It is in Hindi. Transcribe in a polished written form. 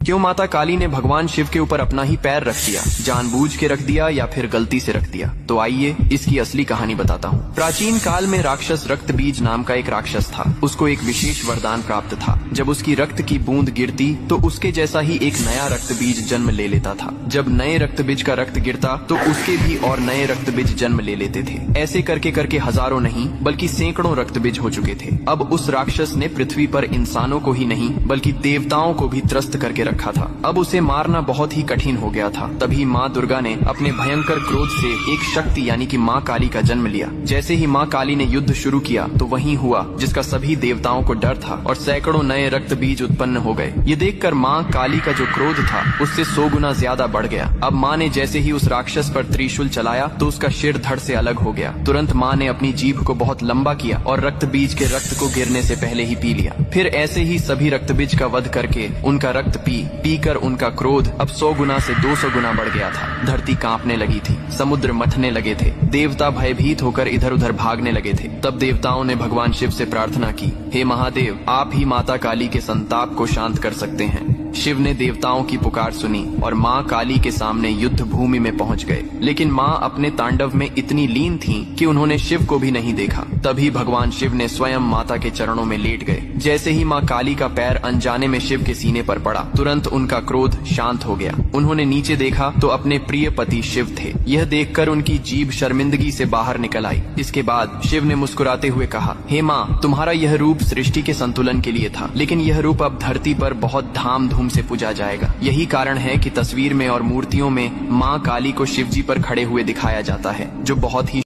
क्यों माता काली ने भगवान शिव के ऊपर अपना ही पैर रख दिया? जानबूझ के रख दिया या फिर गलती से रख दिया? तो आइए इसकी असली कहानी बताता हूँ। प्राचीन काल में राक्षस रक्त बीज नाम का एक राक्षस था। उसको एक विशेष वरदान प्राप्त था। जब उसकी रक्त की बूंद गिरती तो उसके जैसा ही एक नया रक्त बीज जन्म ले लेता था। जब नए रक्त बीज का रक्त गिरता तो उसके भी और नए रक्त बीज जन्म ले लेते थे। ऐसे करके करके हजारों नहीं बल्कि सैकड़ों रक्त बीज हो चुके थे। अब उस राक्षस ने पृथ्वी पर इंसानों को ही नहीं बल्कि देवताओं को भी त्रस्त करके रखा था। अब उसे मारना बहुत ही कठिन हो गया था। तभी माँ दुर्गा ने अपने भयंकर क्रोध से एक शक्ति यानी कि माँ काली का जन्म लिया। जैसे ही माँ काली ने युद्ध शुरू किया तो वही हुआ जिसका सभी देवताओं को डर था और सैकड़ों नए रक्त बीज उत्पन्न हो गए। ये देखकर माँ काली का जो क्रोध था उससे 100 गुना ज्यादा बढ़ गया। अब माँ ने जैसे ही उस राक्षस पर त्रिशूल चलाया तो उसका सिर धड़ से अलग हो गया। तुरंत माँ ने अपनी जीभ को बहुत लंबा किया और रक्त बीज के रक्त को गिरने से पहले ही पी लिया। फिर ऐसे ही सभी रक्त बीज का वध करके उनका रक्त पी कर उनका क्रोध अब 100 गुना से 200 गुना बढ़ गया था। धरती कांपने लगी थी, समुद्र मथने लगे थे, देवता भयभीत होकर इधर उधर भागने लगे थे। तब देवताओं ने भगवान शिव से प्रार्थना की, हे महादेव, आप ही माता काली के संताप को शांत कर सकते हैं। शिव ने देवताओं की पुकार सुनी और माँ काली के सामने युद्ध भूमि में पहुंच गए। लेकिन माँ अपने तांडव में इतनी लीन थीं कि उन्होंने शिव को भी नहीं देखा। तभी भगवान शिव ने स्वयं माता के चरणों में लेट गए। जैसे ही माँ काली का पैर अनजाने में शिव के सीने पर पड़ा, तुरंत उनका क्रोध शांत हो गया। उन्होंने नीचे देखा तो अपने प्रिय पति शिव थे। यह देखकर उनकी जीभ शर्मिंदगी से बाहर निकल आई। इसके बाद शिव ने मुस्कुराते हुए कहा, हे माँ, तुम्हारा यह रूप सृष्टि के संतुलन के लिए था, लेकिन यह रूप अब धरती पर बहुत धाम से पूजा जाएगा। यही कारण है कि तस्वीर में और मूर्तियों में माँ काली को शिवजी पर खड़े हुए दिखाया जाता है, जो बहुत ही